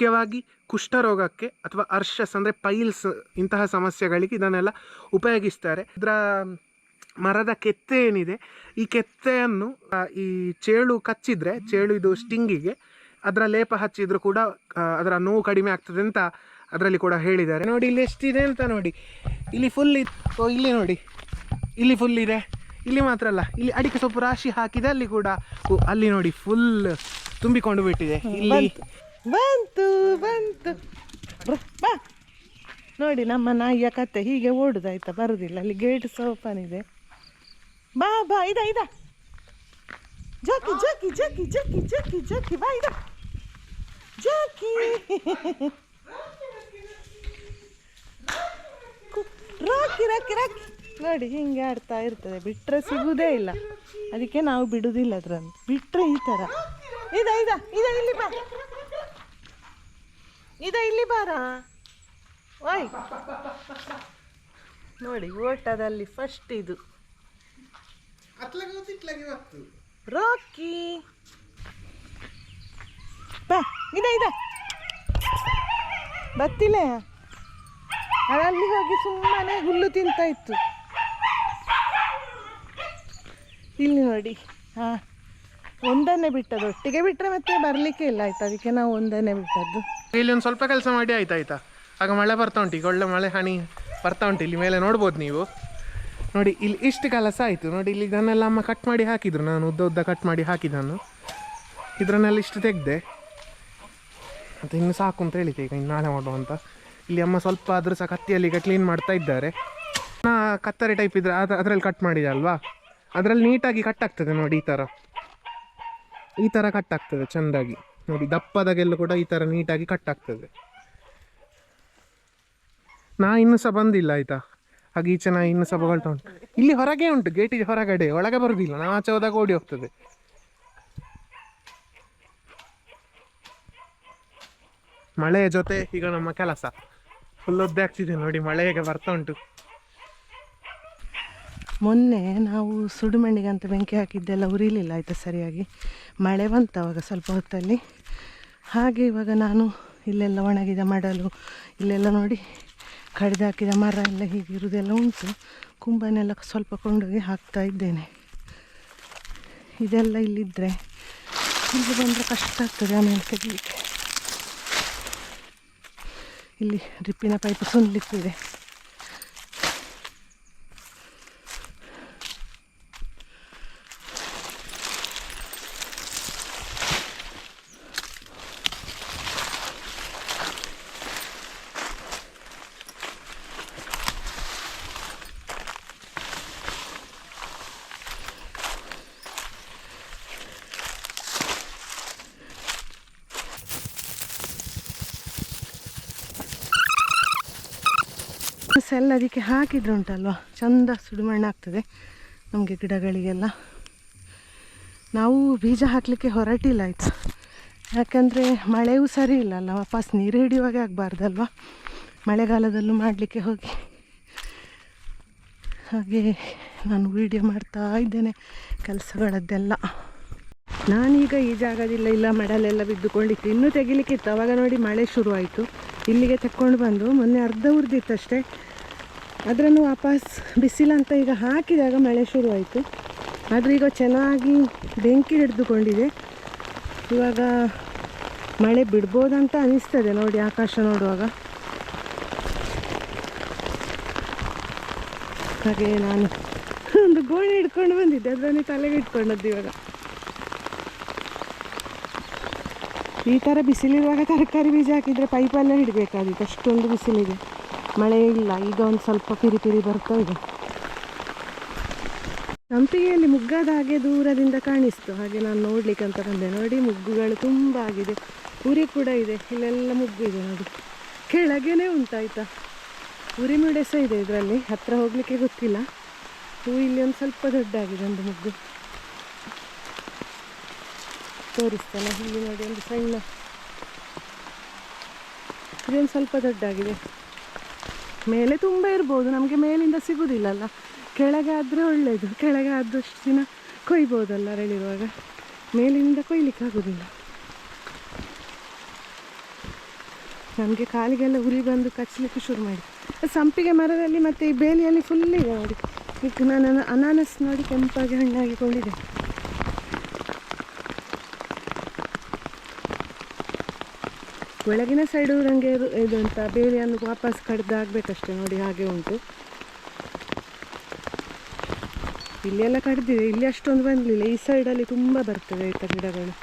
ಮುಖ್ಯವಾಗಿ ಕುಷ್ಠರೋಗಕ್ಕೆ ಅಥವಾ ಅರ್ಷಸ್ ಅಂದರೆ ಪೈಲ್ಸ್ ಇಂತಹ ಸಮಸ್ಯೆಗಳಿಗೆ ಇದನ್ನೆಲ್ಲ ಉಪಯೋಗಿಸ್ತಾರೆ. ಇದರ ಮರದ ಕೆತ್ತೆ ಏನಿದೆ, ಈ ಕೆತ್ತೆಯನ್ನು ಈ ಚೇಳು ಕಚ್ಚಿದ್ರೆ, ಚೇಳು ಇದು ಸ್ಟಿಂಗಿಗೆ ಅದರ ಲೇಪ ಹಚ್ಚಿದ್ರು ಕೂಡ ಅದರ ನೋವು ಕಡಿಮೆ ಆಗ್ತದೆ ಅಂತ ಅದರಲ್ಲಿ ಕೂಡ ಹೇಳಿದ್ದಾರೆ. ನೋಡಿ ಇಲ್ಲಿ ಎಷ್ಟಿದೆ ಅಂತ ನೋಡಿ. ಇಲ್ಲಿ ಫುಲ್ ಇಲ್ಲಿ ನೋಡಿ, ಇಲ್ಲಿ ಫುಲ್ ಇದೆ. ಇಲ್ಲಿ ಮಾತ್ರ ಅಲ್ಲ, ಇಲ್ಲಿ ಅಡಿಕೆ ಸೊಪ್ಪು ರಾಶಿ ಹಾಕಿದೆ, ಅಲ್ಲಿ ಕೂಡ ಅಲ್ಲಿ ನೋಡಿ ಫುಲ್ ತುಂಬಿಕೊಂಡು ಬಿಟ್ಟಿದೆ. ಇಲ್ಲಿ ಬಂತು ಬಾ ನೋಡಿ ನಮ್ಮ ನಾಯಿಯ ಕತೆ ಹೀಗೆ ಓಡುದಾಯ್ತಾ, ಬರುದಿಲ್ಲ. ಅಲ್ಲಿ ಗೇಟ್ ಓಪನ್ ಇದೆ. ಬಾ ಇದ ಜಾಕಿ ಜಾಕಿ ಜಾಕಿ ಜಾಕಿ ಜಾಕಿ ಜಾಕಿ ಬಾ ಇದ ಜಾಕಿ ರಾಕಿ ರಾಕಿ ರಾಕಿ ನೋಡಿ ಹಿಂಗೆ ಆಡ್ತಾ ಇರ್ತದೆ. ಬಿಟ್ಟರೆ ಸಿಗುವುದೇ ಇಲ್ಲ, ಅದಕ್ಕೆ ನಾವು ಬಿಡುವುದಿಲ್ಲ ಅದ್ರನ್ನು. ಬಿಟ್ಟರೆ ಈ ಥರ ಇದ ಇಲ್ಲಿ ಬಾ, ಇಲ್ಲಿ ಬಾರ. ಓಯ್ ನೋಡಿ ಓಟದಲ್ಲಿ ಫಸ್ಟ್ ಇದು ರಾಕಿ. ಬಾ ಇದ ಬತ್ತಿಲ್ಲ, ಅಲ್ಲಿ ಹೋಗಿ ಸುಮ್ಮನೆ ಹುಲ್ಲು ತಿಂತಾ ಇತ್ತು. ಇಲ್ಲಿ ನೋಡಿ, ಒಂದನ್ನೇ ಬಿಟ್ಟದ್ದು, ಒಟ್ಟಿಗೆ ಬಿಟ್ಟರೆ ಮತ್ತೆ ಬರಲಿಕ್ಕೆ ಇಲ್ಲ ಆಯ್ತು, ಅದಕ್ಕೆ ನಾವು ಒಂದನ್ನೇ ಬಿಟ್ಟದ್ದು. ಇಲ್ಲಿ ಒಂದು ಸ್ವಲ್ಪ ಕೆಲಸ ಮಾಡಿ ಆಯ್ತಾಯ್ತಾ. ಆಗ ಮಳೆ ಬರ್ತಾ ಉಂಟು, ಈಗ ಒಳ್ಳೆ ಮಳೆ ಹನಿ ಬರ್ತಾ ಉಂಟು. ಇಲ್ಲಿ ಮೇಲೆ ನೋಡ್ಬೋದು ನೀವು. ನೋಡಿ ಇಲ್ಲಿ ಇಷ್ಟು ಕೆಲಸ ಆಯಿತು ನೋಡಿ. ಇಲ್ಲಿ ಇದನ್ನೆಲ್ಲ ಅಮ್ಮ ಕಟ್ ಮಾಡಿ ಹಾಕಿದ್ರು, ನಾನು ಉದ್ದ ಕಟ್ ಮಾಡಿ ಹಾಕಿದ್ದನ್ನು. ಇದರನ್ನೆಲ್ಲ ಇಷ್ಟು ತೆಗೆದೆ, ಮತ್ತು ಇನ್ನು ಸಾಕು ಅಂತ ಹೇಳಿದೆ. ಈಗ ಇನ್ನು ನಾಳೆ ಮಾಡುವ ಅಂತ. ಇಲ್ಲಿ ಅಮ್ಮ ಸ್ವಲ್ಪ ಆದರೂ ಸಹ ಕತ್ತಿಯಲ್ಲಿ ಈಗ ಕ್ಲೀನ್ ಮಾಡ್ತಾ ಇದ್ದಾರೆ. ಕತ್ತರಿ ಟೈಪ್ ಇದ್ರೆ ಅದರಲ್ಲಿ ಕಟ್ ಮಾಡಿದೆ ಅಲ್ವಾ, ಅದರಲ್ಲಿ ನೀಟಾಗಿ ಕಟ್ ಆಗ್ತದೆ ನೋಡಿ. ಈ ಥರ ಕಟ್ ಆಗ್ತದೆ ಚೆಂದಾಗಿ ನೋಡಿ. ದಪ್ಪದಾಗೆಲ್ಲ ಕೂಡ ಈ ಥರ ನೀಟಾಗಿ ಕಟ್ ಆಗ್ತದೆ. ನಾ ಇನ್ನೂ ಸಹ ಬಂದಿಲ್ಲ ಆಯಿತಾ, ಹಾಗೆ ಈಚೆ ನಾ ಇನ್ನೂ ಸಹ ಬಗಳ್ತಾ ಉಂಟು. ಇಲ್ಲಿ ಹೊರಗೆ ಉಂಟು, ಗೇಟಿಗೆ ಹೊರಗಡೆ, ಒಳಗೆ ಬರೋದಿಲ್ಲ. ನಾವು ಆಚೆ ಹೋದಾಗ ಓಡಿ ಹೋಗ್ತದೆ. ಮಳೆಯ ಜೊತೆ ಈಗ ನಮ್ಮ ಕೆಲಸ ಫುಲ್ ಒದ್ದೆ ಆಗ್ತಿದೆ ನೋಡಿ. ಮಳೆ ಹೇಗೆ ಬರ್ತಾ ಉಂಟು. ಮೊನ್ನೆ ನಾವು ಸುಡುಮಣ್ಣಿಗೆ ಅಂತ ಬೆಂಕಿ ಹಾಕಿದ್ದೆಲ್ಲ ಉರಿಲಿಲ್ಲ ಆಯಿತಾ ಸರಿಯಾಗಿ. ಮಳೆ ಬಂತು ಅವಾಗ ಸ್ವಲ್ಪ ಹೊತ್ತಲ್ಲಿ. ಹಾಗೆ ಇವಾಗ ನಾನು ಇಲ್ಲೆಲ್ಲ ಒಣಗಿದ ಮಡಲು, ಇಲ್ಲೆಲ್ಲ ನೋಡಿ ಕಡಿದು ಹಾಕಿದ ಮರ ಎಲ್ಲ ಹೀಗಿರುವುದೆಲ್ಲ ಉಂಟು. ಕುಂಬನೆಲ್ಲ ಸ್ವಲ್ಪ ಕೊಂಡೋಗಿ ಹಾಕ್ತಾ ಇದ್ದೇನೆ. ಇದೆಲ್ಲ ಇಲ್ಲಿದ್ದರೆ ಇಲ್ಲಿ ಬಂದರೆ ಕಷ್ಟ ಆಗ್ತದೆ ಆಮೇಲೆ ತೆಗಲಿಕ್ಕೆ. ಇಲ್ಲಿ ಡ್ರಿಪ್ಪಿನ ಪೈಪ್ ಸುನ್ಲಿಕ್ಕಿದೆ. ಎಲ್ಲ ಅದಕ್ಕೆ ಹಾಕಿದ್ರೆ ಉಂಟಲ್ವ ಚಂದ ಸುಡುಮಣ್ಣು ಆಗ್ತದೆ ನಮಗೆ ಗಿಡಗಳಿಗೆಲ್ಲ. ನಾವು ಬೀಜ ಹಾಕಲಿಕ್ಕೆ ಹೊರಟಿಲ್ಲ ಆಯಿತು, ಯಾಕಂದರೆ ಮಳೆಯೂ ಸರಿ ಇಲ್ಲ ಅಲ್ಲ, ವಾಪಸ್ ನೀರು ಹಿಡಿಯುವಾಗ ಆಗಬಾರ್ದಲ್ವ. ಮಳೆಗಾಲದಲ್ಲೂ ಮಾಡಲಿಕ್ಕೆ ಹೋಗಿ ಹಾಗೆ ನಾನು ವೀಡಿಯೋ ಮಾಡ್ತಾ ಇದ್ದೇನೆ ಕೆಲಸಗಳದ್ದೆಲ್ಲ. ನಾನೀಗ ಈ ಜಾಗದಿಲ್ಲ, ಇಲ್ಲ ಮಡಲೆಲ್ಲ ಬಿದ್ದುಕೊಂಡಿತ್ತು, ಇನ್ನೂ ತೆಗಿಲಿಕ್ಕಿತ್ತು. ಆವಾಗ ನೋಡಿ ಮಳೆ ಶುರುವಾಯಿತು. ಇಲ್ಲಿಗೆ ತಕ್ಕೊಂಡು ಬಂದು ಮೊನ್ನೆ ಅರ್ಧ ಉರಿದಿತ್ತಷ್ಟೇ, ಅದನ್ನು ವಾಪಸ್ ಬಿಸಿಲಂತ ಈಗ ಹಾಕಿದಾಗ ಮಳೆ ಶುರುವಾಯಿತು. ಆದರೆ ಈಗ ಚೆನ್ನಾಗಿ ಬೆಂಕಿ ಹಿಡಿದುಕೊಂಡಿದೆ. ಇವಾಗ ಮಳೆ ಬಿಡ್ಬೋದಂತ ಅನಿಸ್ತದೆ ನೋಡಿ ಆಕಾಶ ನೋಡುವಾಗ. ಹಾಗೆ ನಾನು ಒಂದು ಗೋಣಿ ಹಿಡ್ಕೊಂಡು ಬಂದಿದ್ದೆ, ಅದನ್ನು ತಲೆಗೆ ಇಟ್ಕೊಂಡದ್ದು. ಇವಾಗ ಈ ಥರ ಬಿಸಿಲಿರುವಾಗ ತರಕಾರಿ ಬೀಜ ಹಾಕಿದರೆ ಪೈಪಲ್ಲೇ ಹಿಡಬೇಕಾದಿತ್ತು, ಅಷ್ಟೊಂದು ಬಿಸಿಲಿದೆ. ಮಳೆ ಇಲ್ಲ, ಈಗ ಒಂದು ಸ್ವಲ್ಪ ಪಿರಿ ಬರ್ತಾ ಇದೆ. ಸಂಪಿಗೆಯಲ್ಲಿ ಮುಗ್ಗಾದ ಹಾಗೆ ದೂರದಿಂದ ಕಾಣಿಸ್ತು, ಹಾಗೆ ನಾನು ನೋಡ್ಲಿಕ್ಕೆ ಅಂತ ಬಂದೆ. ನೋಡಿ ಮುಗ್ಗುಗಳು ತುಂಬ ಆಗಿದೆ, ಉರಿ ಕೂಡ ಇದೆ. ಇಲ್ಲೆಲ್ಲ ಮುಗ್ಗು ಇದೆ ನೋಡಿ, ಕೆಳಗೇನೆ ಉಂಟಾಯ್ತಾ. ಉರಿಮುಡೆ ಸಹ ಇದೆ ಇದರಲ್ಲಿ, ಹತ್ತಿರ ಹೋಗಲಿಕ್ಕೆ ಗೊತ್ತಿಲ್ಲ. ಹೂ ಇಲ್ಲಿ ಒಂದು ಸ್ವಲ್ಪ ದೊಡ್ಡಾಗಿದೆ ಒಂದು ಮುಗ್ಗು, ತೋರಿಸ್ತೇನೆ. ಇಲ್ಲಿ ನೋಡಿ ಒಂದು ಸಣ್ಣ, ಇದೊಂದು ಸ್ವಲ್ಪ ದೊಡ್ಡಾಗಿದೆ. ಮೇಲೆ ತುಂಬ ಇರ್ಬೋದು, ನಮಗೆ ಮೇಲಿಂದ ಸಿಗೋದಿಲ್ಲಲ್ಲ. ಕೆಳಗೆ ಆದರೆ ಒಳ್ಳೆಯದು, ಕೆಳಗೆ ಆದಷ್ಟು ದಿನ ಕೊಯ್ಬೋದಲ್ಲ ಅರಳಿರುವಾಗ. ಮೇಲಿಂದ ಕೊಯ್ಲಿಕ್ಕೆ ಆಗೋದಿಲ್ಲ. ನಮಗೆ ಕಾಲಿಗೆಲ್ಲ ಹುಲಿ ಬಂದು ಕಚ್ಚಲಿಕ್ಕೆ ಶುರು ಮಾಡಿ. ಸಂಪಿಗೆ ಮರದಲ್ಲಿ ಮತ್ತು ಈ ಬೇಲಿಯಲ್ಲಿ ಫುಲ್ ಇದೆ ನೋಡಿ. ಈಗ ನಾನು ಅನಾನಸ್ ನೋಡಿ ಕೆಂಪಾಗಿ ಹಣ್ಣಾಗಿಕೊಂಡಿದೆ. ಒಳಗಿನ ಸೈಡು ನನಗೆ ಇದು ಅಂತ ಬೇಲಿಯನ್ನು ವಾಪಸ್ ಕಡ್ದು ಆಗಬೇಕಷ್ಟೇ ನೋಡಿ, ಹಾಗೆ ಉಂಟು. ಇಲ್ಲೆಲ್ಲ ಕಡ್ದಿದೆ, ಇಲ್ಲಿ ಅಷ್ಟೊಂದು ಬಂದಲಿಲ್ಲ. ಈ ಸೈಡಲ್ಲಿ ತುಂಬ ಬರ್ತದೆ ಆಯಿತಾ ಗಿಡಗಳು.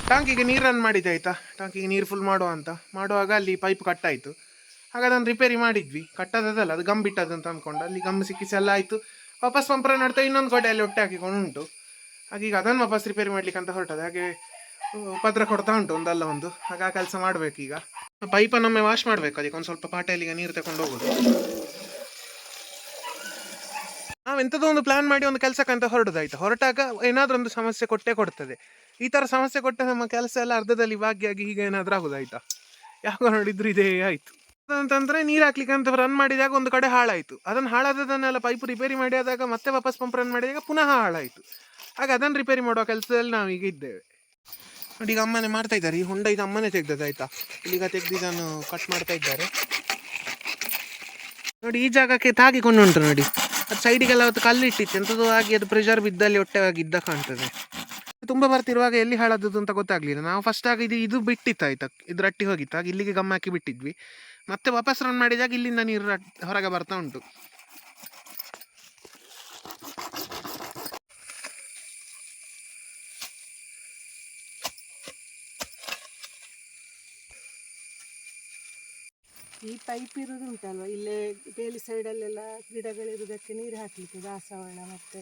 ಟಾಂಕಿಗೆ ನೀರನ್ನು ಮಾಡಿದ್ದೆ ಆಯಿತಾ. ಟಾಂಕಿಗೆ ನೀರು ಫುಲ್ ಮಾಡುವಾಗ ಅಲ್ಲಿ ಪೈಪ್ ಕಟ್ಟಾಯಿತು. ಆಗ ಅದನ್ನು ರಿಪೇರಿ ಮಾಡಿದ್ವಿ. ಕಟ್ಟದಲ್ಲ, ಅದು ಗಮ್ ಬಿಟ್ಟದ್ದು ಅಂತ ಅಂದ್ಕೊಂಡು ಅಲ್ಲಿ ಗಮ್ ಸಿಕ್ಕಿಸಿ ಎಲ್ಲ ಆಯಿತು. ವಾಪಸ್ ಪಂಪರ ನಡ್ತಾ ಇನ್ನೊಂದು ಕೊಡೆಯಲ್ಲಿ ಹೊಟ್ಟೆ ಹಾಕಿಕೊಂಡು ಉಂಟು. ಹಾಗೆ ಈಗ ಅದನ್ನು ವಾಪಸ್ ರಿಪೇರಿ ಮಾಡ್ಲಿಕ್ಕೆ ಅಂತ ಹೊರಟದೆ. ಹಾಗೆ ಪತ್ರ ಕೊಡ್ತಾ ಉಂಟು ಒಂದಲ್ಲ ಒಂದು. ಹಾಗೆ ಆ ಕೆಲಸ ಮಾಡಬೇಕು. ಈಗ ಪೈಪನ್ನೊಮ್ಮೆ ವಾಶ್ ಮಾಡಬೇಕು. ಅದಕ್ಕೆ ಒಂದು ಸ್ವಲ್ಪ ಪಾಟೆಯಲ್ಲಿ ಈಗ ನೀರು ತಗೊಂಡು ಹೋಗೋದು. ನಾವು ಎಂಥದೋ ಒಂದು ಪ್ಲಾನ್ ಮಾಡಿ ಒಂದು ಕೆಲಸಕ್ಕಂತ ಹೊರಟೋದಾಯ್ತು. ಹೊರಟಾಗ ಏನಾದರೂ ಒಂದು ಸಮಸ್ಯೆ ಕೊಟ್ಟೇ ಕೊಡ್ತದೆ. ಈ ಥರ ಸಮಸ್ಯೆ ಕೊಟ್ಟ ನಮ್ಮ ಕೆಲಸ ಎಲ್ಲ ಅರ್ಧದಲ್ಲಿ ಭಾಗಿಯಾಗಿ ಹೀಗೆ ಏನಾದರೂ ಆಗೋದಾಯ್ತಾ. ಯಾವಾಗ ನೋಡಿದ್ರು ಇದೇ ಆಯಿತು. ಅಂತಂದರೆ ನೀರು ಹಾಕ್ಲಿಕ್ಕೆ ಅಂತ ರನ್ ಮಾಡಿದಾಗ ಒಂದು ಕಡೆ ಹಾಳಾಯಿತು. ಅದನ್ನು ಹಾಳಾದದನ್ನೆಲ್ಲ ಪೈಪ್ ರಿಪೇರಿ ಮಾಡಿ ಆದಾಗ ಮತ್ತೆ ವಾಪಸ್ ಪಂಪ್ ರನ್ ಮಾಡಿದಾಗ ಪುನಃ ಹಾಳಾಯಿತು. ಹಾಗೆ ಅದನ್ನು ರಿಪೇರಿ ಮಾಡುವ ಕೆಲಸದಲ್ಲಿ ನಾವೀಗ ಇದ್ದೇವೆ ನೋಡಿ. ಈಗ ಅಮ್ಮನೆ ಮಾಡ್ತಾ ಇದ್ದಾರೆ. ಈ ಹೊಂಡ ಇದು ಅಮ್ಮನೆ ತೆಗ್ದದಾಯ್ತಾ. ಇಲ್ಲಿಗ ತೆಗ್ದು ಇದನ್ನು ಕಟ್ ಮಾಡ್ತಾ ಇದ್ದಾರೆ ನೋಡಿ. ಈ ಜಾಗಕ್ಕೆ ತಾಗಿಕೊಂಡು ಉಂಟು ನೋಡಿ. ಅದು ಸೈಡಿಗೆಲ್ಲ ಅವತ್ತು ಕಲ್ಲಿಟ್ಟಿತ್ತು ಎಂಥದ್ದು ಆಗಿ ಅದು ಪ್ರೆಷರ್ ಬಿದ್ದಲ್ಲಿ ಹೊಟ್ಟೆವಾಗಿದ್ದ ಕಾಣ್ತದೆ. ತುಂಬ ಬರ್ತಿರುವಾಗ ಎಲ್ಲಿ ಹಾಳಾದದ್ದು ಅಂತ ಗೊತ್ತಾಗಲಿಲ್ಲ. ನಾವು ಫಸ್ಟ್ ಆಗಿ ಇದು ಬಿಟ್ಟಿತ್ತು ಆಯ್ತಾ, ಇದು ರಟ್ಟಿ ಹೋಗಿತ್ತು. ಆಗ ಇಲ್ಲಿಗೆ ಗಮ್ಮ ಹಾಕಿ ಬಿಟ್ಟಿದ್ವಿ. ಮತ್ತೆ ವಾಪಸ್ ರನ್ ಮಾಡಿದಾಗ ಇಲ್ಲಿಂದ ನೀರು ಹೊರಗೆ ಬರ್ತಾ ಉಂಟು. ಈ ಪೈಪ್ ಇರೋದು ಉಂಟಲ್ವ, ಇಲ್ಲೇ ಬೇಲಿ ಸೈಡಲ್ಲೆಲ್ಲ ಗಿಡಗಳಿರೋದಕ್ಕೆ ನೀರು ಹಾಕಲಿಕ್ಕೆ ದಾಸವಾಳ ಮತ್ತು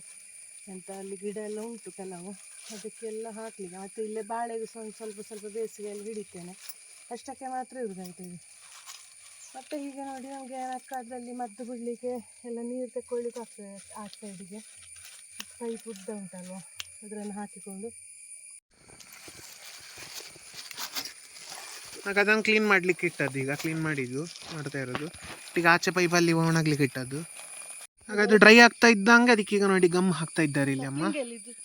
ಎಂತ ಅಲ್ಲಿ ಗಿಡ ಎಲ್ಲ ಉಂಟು ಕೆಲವು, ಅದಕ್ಕೆಲ್ಲ ಹಾಕಲಿಕ್ಕೆ. ಮತ್ತು ಇಲ್ಲೇ ಬಾಳೆಗೂ ಸ್ವಲ್ಪ ಸ್ವಲ್ಪ ಬೇಸಿಗೆಯಲ್ಲಿ ಹಿಡಿತೇನೆ, ಅಷ್ಟಕ್ಕೆ ಮಾತ್ರ ಇರೋದಾಯ್ತು ಇದು. ಮತ್ತು ಈಗ ನೋಡಿ ನಮಗೆ ಅದರಲ್ಲಿ ಮದ್ದು ಬಿಡಲಿಕ್ಕೆ ಎಲ್ಲ ನೀರು ತಗೊಳ್ಳಿಕ್ಕೆ ಆಗ್ತದೆ. ಆ ಸೈಡಿಗೆ ಪೈಪ್ ಉದ್ದ ಉಂಟಲ್ವ, ಅದನ್ನು ಹಾಕಿಕೊಂಡು ಆಗ ಅದನ್ನು ಕ್ಲೀನ್ ಮಾಡಲಿಕ್ಕೆ ಇಟ್ಟದ್ದು. ಈಗ ಕ್ಲೀನ್ ಮಾಡಿದ್ದು ಮಾಡ್ತಾ ಇರೋದು. ಈಗ ಆಚೆ ಪೈಪಲ್ಲಿ ಒಣಗ್ಲಿಕ್ಕೆ ಇಟ್ಟದ್ದು. ಆಗ ಅದು ಡ್ರೈ ಆಗ್ತಾ ಇದ್ದಂಗೆ ಅದಕ್ಕೆ ಈಗ ನೋಡಿ ಗಮ್ ಹಾಕ್ತಾ ಇದ್ದಾರೆ ಇಲ್ಲಿ ಅಮ್ಮ.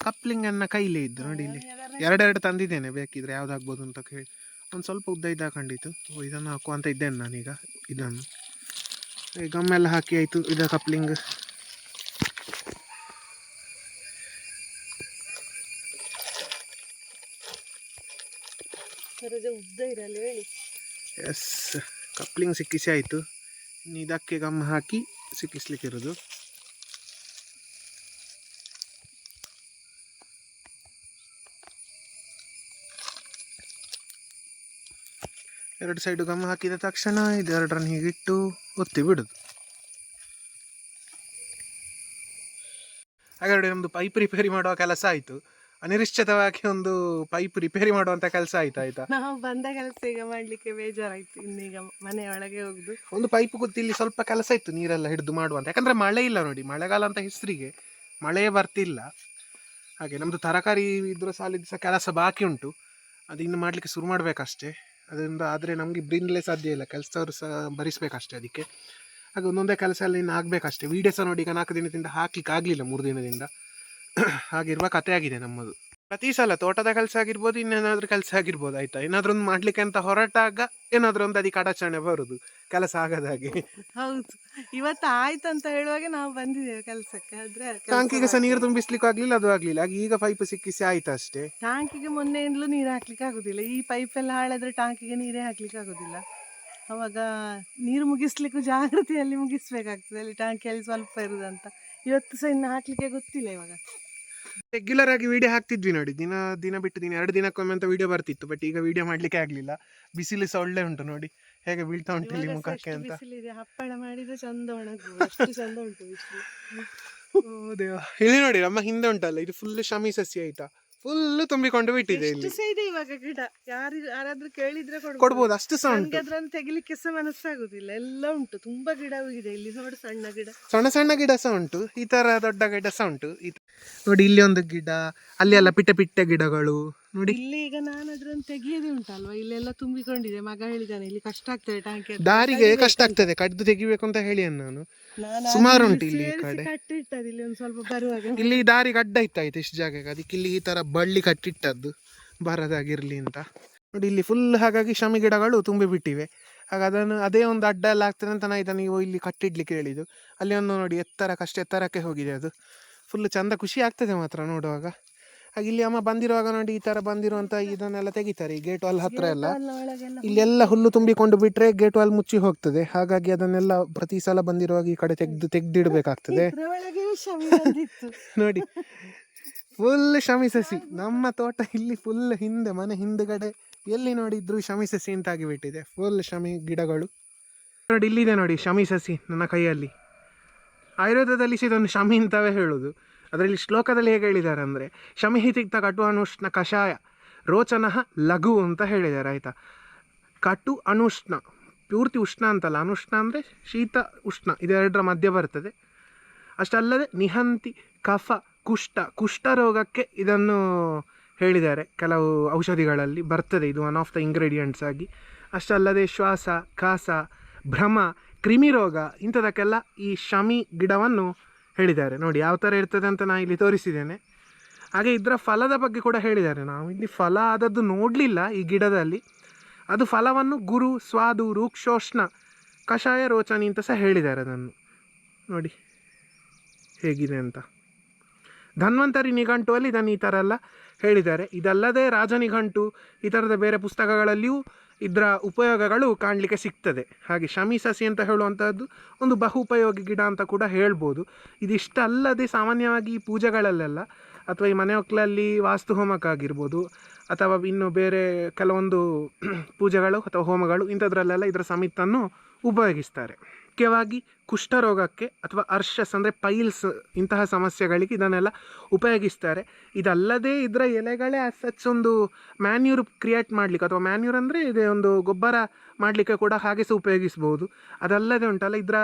ಕಪ್ಲಿಂಗ್ ಅನ್ನ ಕೈಲೇ ಇದ್ದು ನೋಡಿ. ಇಲ್ಲಿ ಎರಡೆರಡು ತಂದಿದ್ದೇನೆ, ಬೇಕಿದ್ರೆ ಯಾವ್ದು ಹಾಕ್ಬೋದು ಅಂತ ಕೇಳಿ. ಒಂದು ಸ್ವಲ್ಪ ಉದ್ದ ಇದ್ದಾಕೊಂಡಿತ್ತು. ಇದನ್ನು ಹಾಕುವ ಅಂತ ಇದ್ದೇನೆ ನಾನೀಗ. ಇದನ್ನು ಗಮ್ಮೆಲ್ಲ ಹಾಕಿ ಆಯಿತು. ಇದು ಕಪ್ಲಿಂಗ್ ಉದ್ದ ಇರಲ್ಲ ಹೇಳಿ. ಎಸ್, ಕಪ್ಲಿಂಗ್ ಸಿಕ್ಕಿಸಿ ಆಯಿತು. ಇನ್ನು ಇದಕ್ಕೆ ಗಮ್ ಹಾಕಿ ಸಿಕ್ಕಿಸ್ಲಿಕ್ಕಿರೋದು. ಎರಡು ಸೈಡು ಗಮ್ ಹಾಕಿದ ತಕ್ಷಣ ಇದೆರಡರನ್ನು ಹೀಗಿಟ್ಟು ಒತ್ತಿ ಬಿಡೋದು. ಹಾಗಾದ್ರೆ ನಮ್ಮದು ಪೈಪ್ ರಿಪೇರಿ ಮಾಡುವ ಕೆಲಸ ಆಯಿತು. ಅನಿರೀಕ್ಷಿತವಾಗಿ ಒಂದು ಪೈಪ್ ರಿಪೇರಿ ಮಾಡುವಂಥ ಕೆಲಸ ಆಯ್ತಾ. ನಾವು ಬಂದ ಕೆಲಸ ಈಗ ಮಾಡಲಿಕ್ಕೆ ಬೇಜಾರಾಯಿತು. ಇನ್ನೀಗ ಮನೆಯೊಳಗೆ ಹೋಗುದು. ಒಂದು ಪೈಪ್ ಗೊತ್ತಿ ಇಲ್ಲಿ ಸ್ವಲ್ಪ ಕೆಲಸ ಇತ್ತು ನೀರೆಲ್ಲ ಹಿಡಿದು ಮಾಡುವಂತ. ಯಾಕಂದರೆ ಮಳೆ ಇಲ್ಲ ನೋಡಿ, ಮಳೆಗಾಲ ಅಂತ ಹೆಸರಿಗೆ ಮಳೆಯೇ ಬರ್ತಿಲ್ಲ. ಹಾಗೆ ನಮ್ಮದು ತರಕಾರಿ ಇದ್ರ ಸಾಲಿದ ಸಹ ಕೆಲಸ ಬಾಕಿ ಉಂಟು. ಅದು ಇನ್ನು ಮಾಡಲಿಕ್ಕೆ ಶುರು ಮಾಡಬೇಕಷ್ಟೇ. ಅದರಿಂದ ಆದರೆ ನಮಗೆ ಇಬ್ಬರಿಂದಲೇ ಸಾಧ್ಯ ಇಲ್ಲ, ಕೆಲಸದವರು ಸಹ ಭರಿಸಬೇಕಷ್ಟೇ ಅದಕ್ಕೆ. ಹಾಗೆ ಒಂದೊಂದೇ ಕೆಲಸ ಎಲ್ಲ ಇನ್ನು ಆಗಬೇಕಷ್ಟೇ. ವೀಡಿಯೋ ಸಹ ನೋಡಿ ಈಗ 4 ದಿನದಿಂದ ಹಾಕ್ಲಿಕ್ಕೆ ಆಗಲಿಲ್ಲ, 3 ದಿನದಿಂದ. ಹಾಗಿರುವ ಕತೆ ಆಗಿದೆ ನಮ್ಮದು. ಪ್ರತಿ ಸಲ ತೋಟದ ಕೆಲಸ ಆಗಿರ್ಬೋದು, ಇನ್ನೇನಾದ್ರೂ ಕೆಲಸ ಆಗಿರ್ಬೋದು ಆಯ್ತಾ, ಏನಾದ್ರೂ ಒಂದು ಮಾಡ್ಲಿಕ್ಕೆ ಅಂತ ಹೊರಟಾಗ ಏನಾದ್ರೂ ಒಂದು ಅದಕ್ಕೆ ಅಡಚಣೆ ಬರುದು, ಕೆಲಸ ಆಗದಾಗೆ. ಹೌದು, ಇವತ್ತು ಆಯ್ತು ಅಂತ ಹೇಳುವಾಗ ನಾವು ಬಂದಿದ್ದೇವೆ ಕೆಲಸಕ್ಕೆ. ಆದ್ರೆ ಟಾಂಕಿಗೆ ಸಹ ನೀರು ತುಂಬಿಸ್ಲಿಕ್ಕೆ ಆಗ್ಲಿಲ್ಲ, ಅದು ಆಗ್ಲಿಲ್ಲ. ಹಾಗೆ ಈಗ ಪೈಪ್ ಸಿಕ್ಕಿಸಿ ಆಯ್ತು ಅಷ್ಟೇ. ಟಾಂಕಿಗೆ ಮೊನ್ನೆಯಿಂದಲೂ ನೀರು ಹಾಕ್ಲಿಕ್ಕೆ ಆಗುದಿಲ್ಲ. ಈ ಪೈಪ್ ಎಲ್ಲ ಹಾಳಾದ್ರೆ ಟಾಂಕಿಗೆ ನೀರೇ ಹಾಕ್ಲಿಕ್ಕೆ ಆಗುದಿಲ್ಲ. ಅವಾಗ ನೀರು ಮುಗಿಸ್ಲಿಕ್ಕೂ ಜಾಗೃತಿಯಲ್ಲಿ ಮುಗಿಸ್ಬೇಕಾಗ್ತದೆ. ಅಲ್ಲಿ ಟಾಂಕಿಯಲ್ಲಿ ಸ್ವಲ್ಪ ಇರುದಂತ. ಇವತ್ತು ಸಹ ಇನ್ನು ಹಾಕ್ಲಿಕ್ಕೆ ಗೊತ್ತಿಲ್ಲ. ಇವಾಗ ರೆಗ್ಯುಲರ್ ಆಗಿ ವಿಡಿಯೋ ಹಾಕ್ತಿದ್ವಿ ನೋಡಿ, ದಿನ ಬಿಟ್ಟು ದಿನ 2 ದಿನಕ್ಕೊಮ್ಮೆ ಅಂತ ವಿಡಿಯೋ ಬರ್ತಿತ್ತು. ಬಟ್ ಈಗ ವಿಡಿಯೋ ಮಾಡ್ಲಿಕ್ಕೆ ಆಗ್ಲಿಲ್ಲ. ಬಿಸಿಲು ಸಹ ಒಳ್ಳೆ ಉಂಟು ನೋಡಿ, ಹೇಗೆ ಬೀಳ್ತಾ ಉಂಟು ಇಲ್ಲಿ ಮುಖಕ್ಕೆ ಅಂತ. ಹಪ್ಪಳ ಮಾಡಿದ್ರೆ ಚಂದ ಒಣಗುವ, ಅಷ್ಟು ಚಂದ ಉಂಟು ಬಿಸಿಲು. ಓ ದೇವ, ಇಲ್ಲಿ ನೋಡಿ ನಮ್ಮ ಹಿಂದೆ ಉಂಟಲ್ಲ, ಇದು ಫುಲ್ ಶಮಿ ಸಸ್ಯ ಆಯ್ತಾ, ಫುಲ್ ತುಂಬಿಕೊಂಡು ಬಿಟ್ಟಿದೆ ಇಲ್ಲಿ. ಇದೆ ಇವಾಗ ಗಿಡ. ಯಾರಾದ್ರೂ ಕೇಳಿದ್ರೆ ಕೊಡ್ಬೋದು, ಅಷ್ಟು ಸಹ ಉಂಟು. ಅದ್ರನ್ನು ತೆಗಿಲಿಕ್ಕೆ ಸಹ ಮನಸ್ಸಾಗುದಿಲ್ಲ. ಎಲ್ಲ ಉಂಟು, ತುಂಬಾ ಗಿಡ ಇದೆ ಇಲ್ಲಿ ನೋಡಿ. ಸಣ್ಣ ಗಿಡ, ಸಣ್ಣ ಸಣ್ಣ ಗಿಡ ಸಹ ಉಂಟು, ಈ ತರ ದೊಡ್ಡ ಗಿಡ ಸಹ ಉಂಟು. ನೋಡಿ ಇಲ್ಲಿ ಒಂದು ಗಿಡ, ಅಲ್ಲಿ ಎಲ್ಲ ಪಿಟ್ಟ ಗಿಡಗಳು ನೋಡಿ. ಇಲ್ಲಿ ಈಗ ನಾನು ಅದ್ರನ್ನು ತೆಗಿಯೋದೇ ಉಂಟಲ್ವಾ, ಇಲ್ಲೆಲ್ಲ ತುಂಬಿಕೊಂಡಿದೆ. ಮಗ ಹೇಳಿದಾನೆ ಇಲ್ಲಿ ಕಷ್ಟ ಆಗ್ತದೆ, ಟಾಂಕಿ ದಾರಿಗೆ ಕಷ್ಟ ಆಗ್ತದೆ, ಕಡ್ದು ತೆಗಿಬೇಕು ಅಂತ ಹೇಳಿ ನಾನು. ಸುಮಾರು ಉಂಟು ಇಲ್ಲಿ ಈ ಕಡೆ ಕಟ್ಟಿಟ್ಟದ್ದು. ಇಲ್ಲಿ ಒಂದು ಸ್ವಲ್ಪ ಬರುವಾಗ ಇಲ್ಲಿ ದಾರಿಗೆ ಅಡ್ಡ ಇತ್ತಾಯ್ತು ಇಷ್ಟು ಜಾಗಕ್ಕೆ, ಅದಕ್ಕೆ ಇಲ್ಲಿ ಈ ತರ ಬಳ್ಳಿ ಕಟ್ಟಿಟ್ಟದ್ದು ಬರದಾಗಿರ್ಲಿ ಅಂತ. ನೋಡಿ ಇಲ್ಲಿ ಫುಲ್ ಹಾಗಾಗಿ ಶಮಿ ಗಿಡಗಳು ತುಂಬಿಬಿಟ್ಟಿವೆ. ಹಾಗೆ ಅದನ್ನು ಅದೇ ಒಂದು ಅಡ್ಡ ಎಲ್ಲ ಆಗ್ತದೆ ಅಂತ ನಾನು ಇದನ್ನು ನೀವು ಇಲ್ಲಿ ಕಟ್ಟಿಡ್ಲಿಕ್ಕೆ ಹೇಳಿದ್ದು. ಅಲ್ಲಿ ಒಂದು ನೋಡಿ ಎತ್ತರಕ್ಕಷ್ಟು ಎತ್ತರಕ್ಕೆ ಹೋಗಿದೆ ಅದು. ಫುಲ್ ಚಂದ ಖುಷಿ ಆಗ್ತದೆ ಮಾತ್ರ ನೋಡುವಾಗ. ಹಾಗೆ ಇಲ್ಲಿ ಅಮ್ಮ ಬಂದಿರುವಾಗ ನೋಡಿ ಈ ಥರ ಬಂದಿರುವಂಥ ಇದನ್ನೆಲ್ಲ ತೆಗಿತಾರೆ ಈ ಗೇಟ್ ವಾಲ್ ಹತ್ರ ಎಲ್ಲ. ಇಲ್ಲೆಲ್ಲ ಹುಲ್ಲು ತುಂಬಿಕೊಂಡು ಬಿಟ್ಟರೆ ಗೇಟ್ ವಾಲ್ ಮುಚ್ಚಿ ಹೋಗ್ತದೆ. ಹಾಗಾಗಿ ಅದನ್ನೆಲ್ಲ ಪ್ರತಿ ಸಲ ಬಂದಿರುವಾಗ ಈ ಕಡೆ ತೆಗ್ದಿಡಬೇಕಾಗ್ತದೆ. ನೋಡಿ ಫುಲ್ ಶಮಿ ಸಸಿ ನಮ್ಮ ತೋಟ ಇಲ್ಲಿ ಫುಲ್ ಹಿಂದೆ ಮನೆ ಹಿಂದ್ಗಡೆ ಎಲ್ಲಿ ನೋಡಿದ್ರು ಶಮಿ ಸಸಿ ಅಂತಾಗಿ ಬಿಟ್ಟಿದೆ. ಫುಲ್ ಶಮಿ ಗಿಡಗಳು ನೋಡಿ. ಇಲ್ಲಿದೆ ನೋಡಿ ಶಮಿ ಸಸಿ ನನ್ನ ಕೈಯಲ್ಲಿ. ಆಯುರ್ವೇದದಲ್ಲಿ ಇದನ್ನು ಶಮಿ ಅಂತವೇ ಹೇಳೋದು. ಅದರಲ್ಲಿ ಶ್ಲೋಕದಲ್ಲಿ ಹೇಗೆ ಹೇಳಿದ್ದಾರೆ ಅಂದರೆ ಶಮಿಹಿತಿಕ್ತ ಕಟು ಅನುಷ್ಣ ಕಷಾಯ ರೋಚನಃ ಲಘು ಅಂತ ಹೇಳಿದ್ದಾರೆ ಆಯಿತಾ. ಕಟು ಅನುಷ್ಣ ಪೂರ್ತಿ ಉಷ್ಣ ಅಂತಲ್ಲ, ಅನುಷ್ಣ ಅಂದರೆ ಶೀತ ಉಷ್ಣ ಇದೆರಡರ ಮಧ್ಯೆ ಬರ್ತದೆ. ಅಷ್ಟಲ್ಲದೆ ನಿಹಂತಿ ಕಫ ಕುಷ್ಠ ರೋಗಕ್ಕೆ ಇದನ್ನು ಹೇಳಿದ್ದಾರೆ. ಕೆಲವು ಔಷಧಿಗಳಲ್ಲಿ ಬರ್ತದೆ ಇದು ಒನ್ ಆಫ್ ದ ಇಂಗ್ರೀಡಿಯೆಂಟ್ಸ್ ಆಗಿ. ಅಷ್ಟಲ್ಲದೆ ಶ್ವಾಸ ಕಾಸ ಭ್ರಮ ಕ್ರಿಮಿ ರೋಗ ಇಂಥದಕ್ಕೆಲ್ಲ ಈ ಶಮಿ ಗಿಡವನ್ನು ಹೇಳಿದ್ದಾರೆ. ನೋಡಿ ಯಾವ ಥರ ಇರ್ತದೆ ಅಂತ ನಾನು ಇಲ್ಲಿ ತೋರಿಸಿದ್ದೇನೆ. ಹಾಗೆ ಇದರ ಫಲದ ಬಗ್ಗೆ ಕೂಡ ಹೇಳಿದ್ದಾರೆ. ನಾವು ಇಲ್ಲಿ ಫಲ ಆದದ್ದು ನೋಡಲಿಲ್ಲ ಈ ಗಿಡದಲ್ಲಿ. ಅದು ಫಲವನ್ನು ಗುರು ಸ್ವಾದು ರೂಕ್ಷೋಷ್ಣ ಕಷಾಯ ರೋಚನಿ ಅಂತ ಸಹ ಹೇಳಿದ್ದಾರೆ. ಅದನ್ನು ನೋಡಿ ಹೇಗಿದೆ ಅಂತ. ಧನ್ವಂತರಿ ನಿಘಂಟುವಲ್ಲಿ ಇದನ್ನು ಈ ಥರ ಎಲ್ಲ ಹೇಳಿದ್ದಾರೆ. ಇದಲ್ಲದೆ ರಾಜನಿಘಂಟು ಈ ಥರದ ಬೇರೆ ಪುಸ್ತಕಗಳಲ್ಲಿಯೂ ಇದರ ಉಪಯೋಗಗಳು ಕಾಣಲಿಕ್ಕೆ ಸಿಗ್ತದೆ. ಹಾಗೆ ಶಮಿ ಸಸಿ ಅಂತ ಹೇಳುವಂಥದ್ದು ಒಂದು ಬಹು ಉಪಯೋಗಿ ಗಿಡ ಅಂತ ಕೂಡ ಹೇಳ್ಬೋದು. ಇದಿಷ್ಟಲ್ಲದೆ ಸಾಮಾನ್ಯವಾಗಿ ಈ ಪೂಜೆಗಳಲ್ಲೆಲ್ಲ ಅಥವಾ ಈ ಮನೆ ಮಕ್ಕಳಲ್ಲಿ ವಾಸ್ತು ಹೋಮಕ್ಕಾಗಿರ್ಬೋದು ಅಥವಾ ಇನ್ನು ಬೇರೆ ಕೆಲವೊಂದು ಪೂಜೆಗಳು ಅಥವಾ ಹೋಮಗಳು ಇಂಥದ್ರಲ್ಲೆಲ್ಲ ಇದರ ಸಮಿತನ್ನು ಉಪಯೋಗಿಸ್ತಾರೆ. ಮುಖ್ಯವಾಗಿ ಕುಷ್ಠರೋಗಕ್ಕೆ ಅಥವಾ ಅರ್ಷಸ್ ಅಂದರೆ ಪೈಲ್ಸ್ ಇಂತಹ ಸಮಸ್ಯೆಗಳಿಗೆ ಇದನ್ನೆಲ್ಲ ಉಪಯೋಗಿಸ್ತಾರೆ. ಇದಲ್ಲದೆ ಇದರ ಎಲೆಗಳೇ ಸಚ್ ಒಂದು ಮ್ಯಾನ್ಯೂರ್ ಕ್ರಿಯೇಟ್ ಮಾಡಲಿಕ್ಕೆ ಅಥವಾ ಮ್ಯಾನ್ಯೂರ್ ಅಂದರೆ ಇದೇ ಒಂದು ಗೊಬ್ಬರ ಮಾಡಲಿಕ್ಕೆ ಕೂಡ ಹಾಗೆ ಸಹ ಉಪಯೋಗಿಸ್ಬೋದು. ಅದಲ್ಲದೆ ಉಂಟಲ್ಲ ಇದರ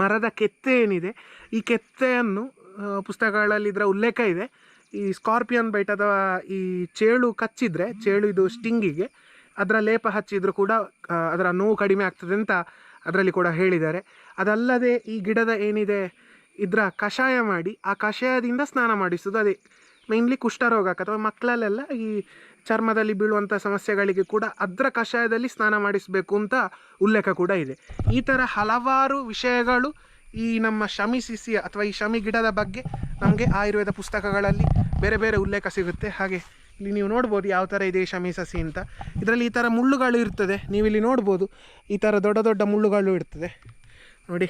ಮರದ ಕೆತ್ತೆ ಏನಿದೆ, ಈ ಕೆತ್ತೆಯನ್ನು ಪುಸ್ತಕಗಳಲ್ಲಿ ಇದರ ಉಲ್ಲೇಖ ಇದೆ. ಈ ಸ್ಕಾರ್ಪಿಯನ್ ಬೈಟ್ ಅಥವಾ ಈ ಚೇಳು ಕಚ್ಚಿದರೆ ಇದು ಸ್ಟಿಂಗಿಗೆ ಅದರ ಲೇಪ ಹಚ್ಚಿದರೂ ಕೂಡ ಅದರ ನೋವು ಕಡಿಮೆ ಆಗ್ತದೆ ಅಂತ ಅದರಲ್ಲಿ ಕೂಡ ಹೇಳಿದ್ದಾರೆ. ಅದಲ್ಲದೆ ಈ ಗಿಡದ ಏನಿದೆ ಇದರ ಕಷಾಯ ಮಾಡಿ ಆ ಕಷಾಯದಿಂದ ಸ್ನಾನ ಮಾಡಿಸೋದು. ಅದೇ ಮೇನ್ಲಿ ಕುಷ್ಠರೋಗಕ್ಕೆ ಅಥವಾ ಮಕ್ಕಳಲ್ಲೆಲ್ಲ ಈ ಚರ್ಮದಲ್ಲಿ ಬೀಳುವಂಥ ಸಮಸ್ಯೆಗಳಿಗೆ ಕೂಡ ಅದರ ಕಷಾಯದಲ್ಲಿ ಸ್ನಾನ ಮಾಡಿಸಬೇಕು ಅಂತ ಉಲ್ಲೇಖ ಕೂಡ ಇದೆ. ಈ ಥರ ಹಲವಾರು ವಿಷಯಗಳು ಈ ನಮ್ಮ ಶಮಿ ಸಸಿ ಅಥವಾ ಈ ಶಮಿ ಗಿಡದ ಬಗ್ಗೆ ನಮಗೆ ಆಯುರ್ವೇದ ಪುಸ್ತಕಗಳಲ್ಲಿ ಬೇರೆ ಬೇರೆ ಉಲ್ಲೇಖ ಸಿಗುತ್ತೆ. ಹಾಗೆ ಇಲ್ಲಿ ನೀವು ನೋಡ್ಬೋದು ಯಾವ ಥರ ಇದೆ ಶಮಿ ಸಸಿ ಅಂತ. ಇದರಲ್ಲಿ ಈ ಥರ ಮುಳ್ಳುಗಳು ಇರ್ತದೆ, ನೀವಿಲ್ಲಿ ನೋಡ್ಬೋದು ಈ ಥರ ದೊಡ್ಡ ದೊಡ್ಡ ಮುಳ್ಳುಗಳು ಇರ್ತದೆ ನೋಡಿ.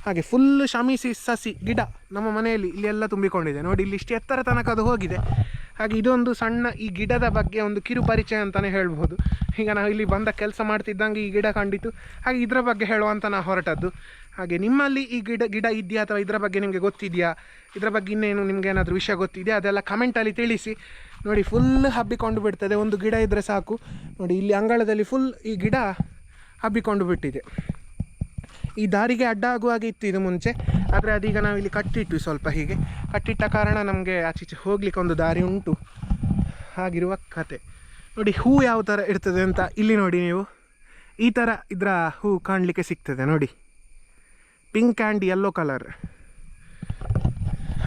ಹಾಗೆ ಫುಲ್ ಶಮಿ ಸಸಿ ಗಿಡ ನಮ್ಮ ಮನೆಯಲ್ಲಿ ಇಲ್ಲಿ ಎಲ್ಲ ತುಂಬಿಕೊಂಡಿದೆ ನೋಡಿ. ಇಲ್ಲಿ ಇಷ್ಟು ಎತ್ತರ ತನಕ ಅದು ಹೋಗಿದೆ. ಹಾಗೆ ಇದೊಂದು ಸಣ್ಣ ಈ ಗಿಡದ ಬಗ್ಗೆ ಒಂದು ಕಿರು ಪರಿಚಯ ಅಂತಲೇ ಹೇಳ್ಬೋದು. ಈಗ ನಾವು ಇಲ್ಲಿ ಬಂದ ಕೆಲಸ ಮಾಡ್ತಿದ್ದಂಗೆ ಈ ಗಿಡ ಕಂಡಿತು, ಹಾಗೆ ಇದರ ಬಗ್ಗೆ ಹೇಳುವಂತ ನಾವು ಹೊರಟದ್ದು. ಹಾಗೆ ನಿಮ್ಮಲ್ಲಿ ಈ ಗಿಡ ಇದೆಯಾ ಅಥವಾ ಇದರ ಬಗ್ಗೆ ನಿಮಗೆ ಗೊತ್ತಿದೆಯಾ, ಇದರ ಬಗ್ಗೆ ಇನ್ನೇನು ನಿಮ್ಗೆ ಏನಾದರೂ ವಿಷಯ ಗೊತ್ತಿದೆಯಾ ಅದೆಲ್ಲ ಕಮೆಂಟಲ್ಲಿ ತಿಳಿಸಿ. ನೋಡಿ ಫುಲ್ ಹಬ್ಬಿಕೊಂಡು ಬಿಡ್ತದೆ, ಒಂದು ಗಿಡ ಇದ್ದರೆ ಸಾಕು. ನೋಡಿ ಇಲ್ಲಿ ಅಂಗಳದಲ್ಲಿ ಫುಲ್ ಈ ಗಿಡ ಹಬ್ಬಿಕೊಂಡು ಬಿಟ್ಟಿದೆ. ಈ ದಾರಿಗೆ ಅಡ್ಡ ಆಗುವಾಗೆ ಇತ್ತು ಇದು ಮುಂಚೆ, ಆದರೆ ಅದೀಗ ನಾವು ಇಲ್ಲಿ ಕಟ್ಟಿಟ್ವಿ. ಸ್ವಲ್ಪ ಹೀಗೆ ಕಟ್ಟಿಟ್ಟ ಕಾರಣ ನಮಗೆ ಆಚೀಚೆ ಹೋಗ್ಲಿಕ್ಕೆ ಒಂದು ದಾರಿ ಉಂಟು. ಹಾಗಿರುವ ಕತೆ ನೋಡಿ. ಹೂ ಯಾವ ಥರ ಇರ್ತದೆ ಅಂತ ಇಲ್ಲಿ ನೋಡಿ ನೀವು. ಈ ಥರ ಇದರ ಹೂ ಕಾಣಲಿಕ್ಕೆ ಸಿಗ್ತದೆ ನೋಡಿ, ಪಿಂಕ್ ಆ್ಯಂಡ್ ಯೆಲ್ಲೋ ಕಲರ್.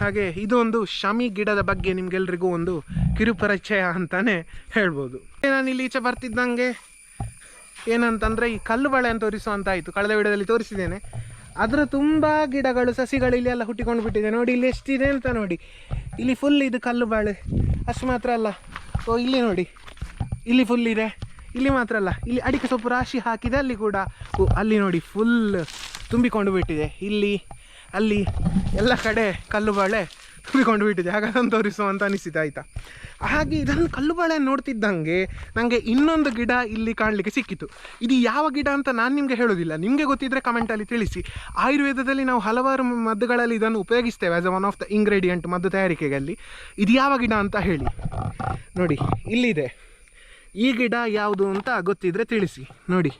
ಹಾಗೆ ಇದೊಂದು ಶಮಿ ಗಿಡದ ಬಗ್ಗೆ ನಿಮಗೆಲ್ರಿಗೂ ಒಂದು ಕಿರುಪರಿಚಯ ಅಂತಲೇ ಹೇಳ್ಬೋದು. ನಾನು ಇಲ್ಲಿ ಈಚೆ ಬರ್ತಿದ್ದಂಗೆ ಏನಂತಂದರೆ ಈ ಕಲ್ಲು ಬಳೆಯನ್ನು ತೋರಿಸುವಂತಾಯಿತು. ಕಳೆದ ವಿಡಿಯೋದಲ್ಲಿ ತೋರಿಸಿದ್ದೇನೆ. ಅದರ ತುಂಬ ಗಿಡಗಳು ಸಸಿಗಳು ಇಲ್ಲಿ ಎಲ್ಲ ಹುಟ್ಟಿಕೊಂಡು ಬಿಟ್ಟಿದೆ ನೋಡಿ. ಇಲ್ಲಿ ಎಷ್ಟಿದೆ ಅಂತ ನೋಡಿ. ಇಲ್ಲಿ ಫುಲ್ ಇದು ಕಲ್ಲು ಬಾಳೆ. ಅಷ್ಟು ಮಾತ್ರ ಅಲ್ಲ, ಇಲ್ಲಿ ನೋಡಿ, ಇಲ್ಲಿ ಫುಲ್ ಇದೆ. ಇಲ್ಲಿ ಮಾತ್ರ ಅಲ್ಲ, ಇಲ್ಲಿ ಅಡಿಕೆ ಸೊಪ್ಪು ರಾಶಿ ಹಾಕಿದೆ ಅಲ್ಲಿ ಕೂಡ. ಅಲ್ಲಿ ನೋಡಿ ಫುಲ್ ತುಂಬಿಕೊಂಡು ಬಿಟ್ಟಿದೆ. ಇಲ್ಲಿ ಅಲ್ಲಿ ಎಲ್ಲ ಕಡೆ ಕಲ್ಲು ಬಾಳೆ ತುಂಬಿಕೊಂಡು ಬಿಟ್ಟಿದೆ. ಹಾಗೆ ಅದನ್ನು ತೋರಿಸುವಂತ ಅನಿಸಿತು ಆಯಿತಾ. ಹಾಗೆ ಇದನ್ನು ಕಲ್ಲು ಬಾಳೆಯನ್ನು ನೋಡ್ತಿದ್ದಂಗೆ ನನಗೆ ಇನ್ನೊಂದು ಗಿಡ ಇಲ್ಲಿ ಕಾಣಲಿಕ್ಕೆ ಸಿಕ್ಕಿತು. ಇದು ಯಾವ ಗಿಡ ಅಂತ ನಾನು ನಿಮಗೆ ಹೇಳೋದಿಲ್ಲ, ನಿಮಗೆ ಗೊತ್ತಿದ್ದರೆ ಕಮೆಂಟಲ್ಲಿ ತಿಳಿಸಿ. ಆಯುರ್ವೇದದಲ್ಲಿ ನಾವು ಹಲವಾರು ಮದ್ದುಗಳಲ್ಲಿ ಇದನ್ನು ಉಪಯೋಗಿಸ್ತೇವೆ as a one of the ingredient ಮದ್ದು ತಯಾರಿಕೆಯಲ್ಲಿ. ಇದು ಯಾವ ಗಿಡ ಅಂತ ಹೇಳಿ. ನೋಡಿ ಇಲ್ಲಿದೆ. ಈ ಗಿಡ ಯಾವುದು ಅಂತ ಗೊತ್ತಿದ್ದರೆ ತಿಳಿಸಿ. ನೋಡಿ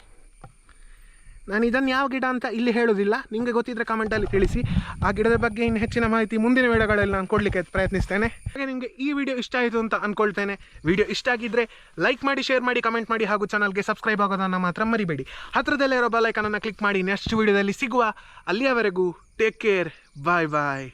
ನಾನು ಇದನ್ನು ಯಾವ ಗಿಡ ಅಂತ ಇಲ್ಲಿ ಹೇಳೋದಿಲ್ಲ, ನಿಮಗೆ ಗೊತ್ತಿದ್ದರೆ ಕಮೆಂಟಲ್ಲಿ ತಿಳಿಸಿ. ಆ ಗಿಡದ ಬಗ್ಗೆ ಇನ್ನು ಹೆಚ್ಚಿನ ಮಾಹಿತಿ ಮುಂದಿನ ವಿಡಿಯೋಗಳಲ್ಲಿ ನಾನು ಕೊಡಲಿಕ್ಕೆ ಪ್ರಯತ್ನಿಸ್ತೇನೆ. ಹಾಗೆ ನಿಮಗೆ ಈ ವಿಡಿಯೋ ಇಷ್ಟ ಆಯಿತು ಅಂತ ಅಂದ್ಕೊಳ್ತೇನೆ. ವಿಡಿಯೋ ಇಷ್ಟ ಆಗಿದ್ದರೆ ಲೈಕ್ ಮಾಡಿ, ಶೇರ್ ಮಾಡಿ, ಕಮೆಂಟ್ ಮಾಡಿ, ಹಾಗೂ ಚಾನಲ್ಗೆ ಸಬ್ಸ್ಕ್ರೈಬ್ ಆಗೋದನ್ನು ಮಾತ್ರ ಮರಿಬೇಡಿ. ಹತ್ತಿರದಲ್ಲೇ ಇರೋ ಬೆಲ್ ಐಕಾನನ್ನು ಕ್ಲಿಕ್ ಮಾಡಿ. ನೆಕ್ಸ್ಟ್ ವಿಡಿಯೋದಲ್ಲಿ ಸಿಗುವ. ಅಲ್ಲಿಯವರೆಗೂ ಟೇಕ್ ಕೇರ್, ಬಾಯ್ ಬಾಯ್.